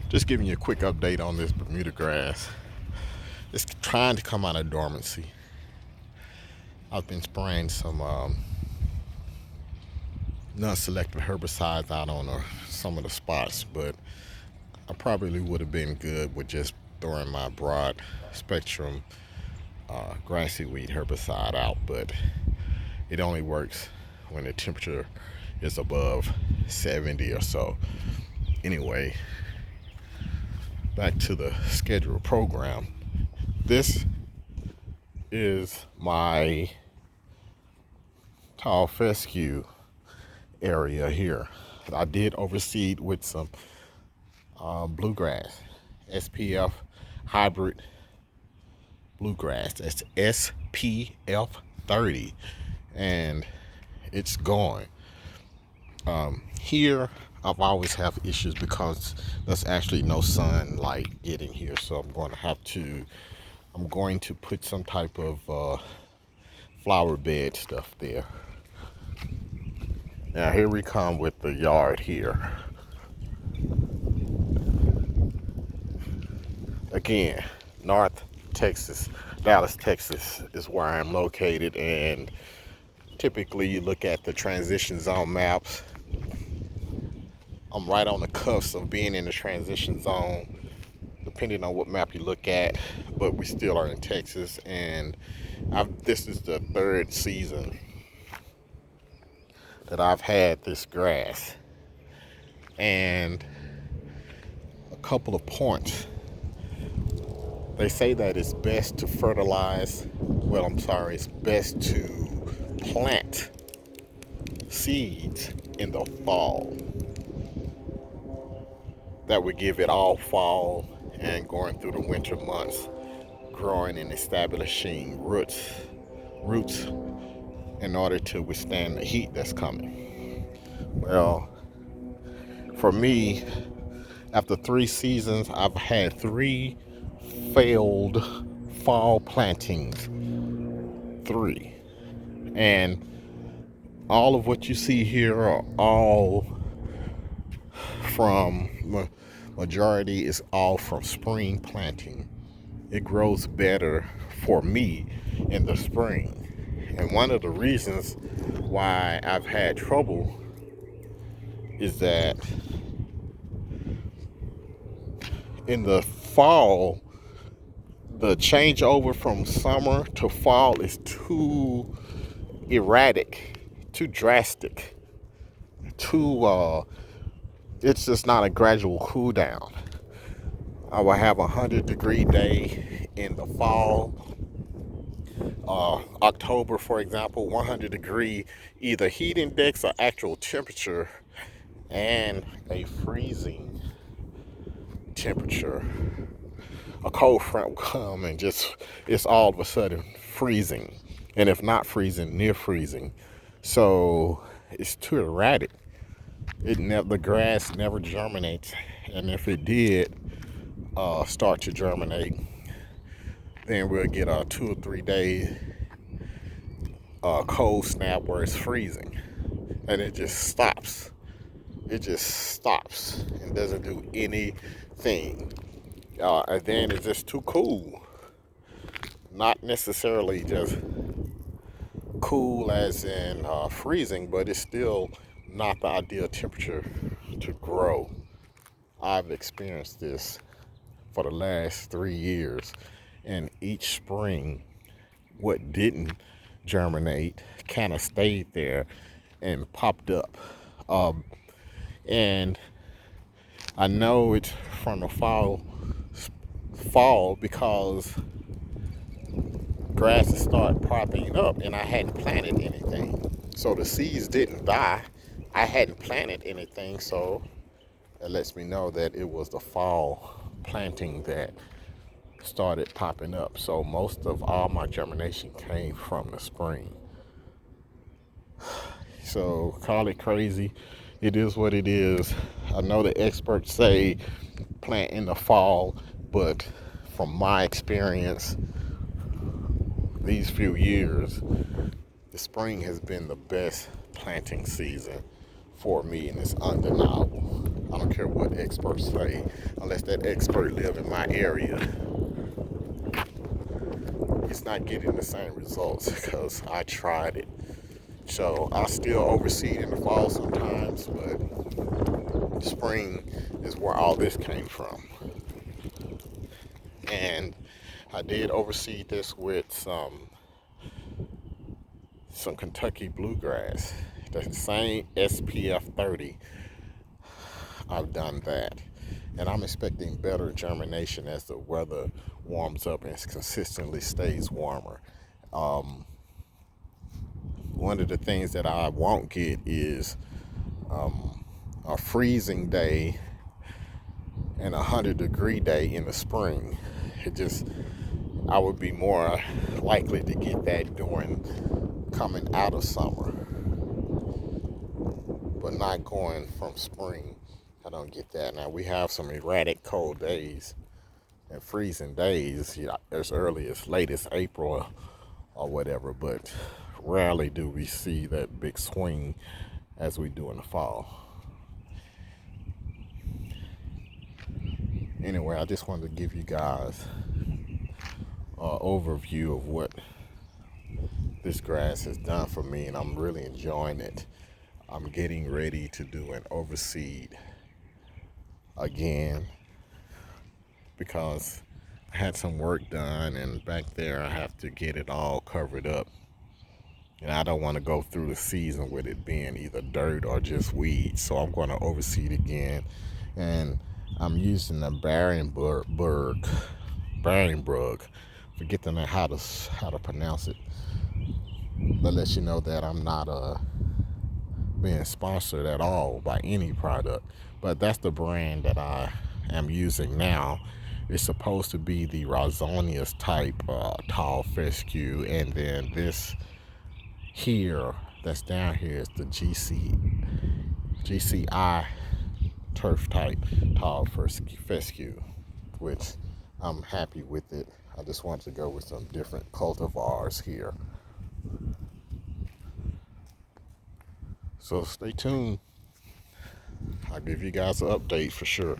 Just giving you a quick update on this Bermuda grass. It's trying to come out of dormancy. I've been spraying some non-selective herbicides out on some of the spots, but I probably would have been good with just throwing my broad spectrum grassy weed herbicide out, but it only works when the temperature is above 70 or so. Anyway, back to the scheduled program. This is my tall fescue area here. I did overseed with some bluegrass, SPF hybrid bluegrass. That's SPF 30, and it's going. Here, I've always have issues because there's actually no sunlight getting here, so I'm going to put some type of flower bed stuff there. Now here we come with the yard here. Again, North Texas, Dallas, Texas is where I'm located, and typically you look at the transition zone maps. I'm right on the cusp of being in the transition zone, depending on what map you look at, but we still are in Texas, and this is the third season that I've had this grass. And a couple of points. They say that it's best to fertilize, it's best to plant seeds in the fall. That would give it all fall and going through the winter months, growing and establishing roots in order to withstand the heat that's coming. Well, for me, after 3 seasons, I've had 3 failed fall plantings. 3. And all of what you see here are all from, majority is all from spring planting. It grows better for me in the spring. And one of the reasons why I've had trouble is that in the fall, the changeover from summer to fall is too erratic, too drastic, it's just not a gradual cool down. I will have 100-degree day in the fall. October, for example, 100-degree either heat index or actual temperature, and a freezing temperature. A cold front will come and it's all of a sudden freezing, and if not freezing, near freezing. So it's too erratic. The grass never germinates, and if it did start to germinate, then we'll get a 2 or 3 day cold snap where it's freezing, and it just stops. It just stops and doesn't do anything. And then it's just too cool. Not necessarily just cool as in freezing, but it's still not the ideal temperature to grow. I've experienced this for the last 3 years, and each spring, what didn't germinate kind of stayed there and popped up. And I know it's from the fall because grasses start popping up, and I hadn't planted anything. So the seeds didn't die. I hadn't planted anything, so it lets me know that it was the fall planting that started popping up. So most of all my germination came from the spring. So call it crazy. It is what it is. I know the experts say plant in the fall, but from my experience these few years, the spring has been the best planting season for me, and it's undeniable. I don't care what experts say, unless that expert live in my area. It's not getting the same results because I tried it. So I still overseed in the fall sometimes, but spring is where all this came from. And I did overseed this with some Kentucky bluegrass. The same SPF 30. I've done that. And I'm expecting better germination as the weather warms up and consistently stays warmer. One of the things that I won't get is a freezing day and a 100-degree day in the spring. I would be more likely to get that during coming out of summer, but not going from spring. I don't get that. Now we have some erratic cold days and freezing days, as early as late as April or whatever, but rarely do we see that big swing as we do in the fall. Anyway, I just wanted to give you guys an overview of what this grass has done for me, and I'm really enjoying it. I'm getting ready to do an overseed again because I had some work done, and back there I have to get it all covered up. And I don't want to go through the season with it being either dirt or just weeds, so I'm going to overseed again. And I'm using the Barenberg, forget the name, how to pronounce it. That lets you know that I'm not being sponsored at all by any product, but that's the brand that I am using now. It's supposed to be the Rosonius type tall fescue, and then this here that's down here is the GCI turf type tall fescue, which I'm happy with it. I just wanted to go with some different cultivars here. So stay tuned. I'll give you guys an update for sure.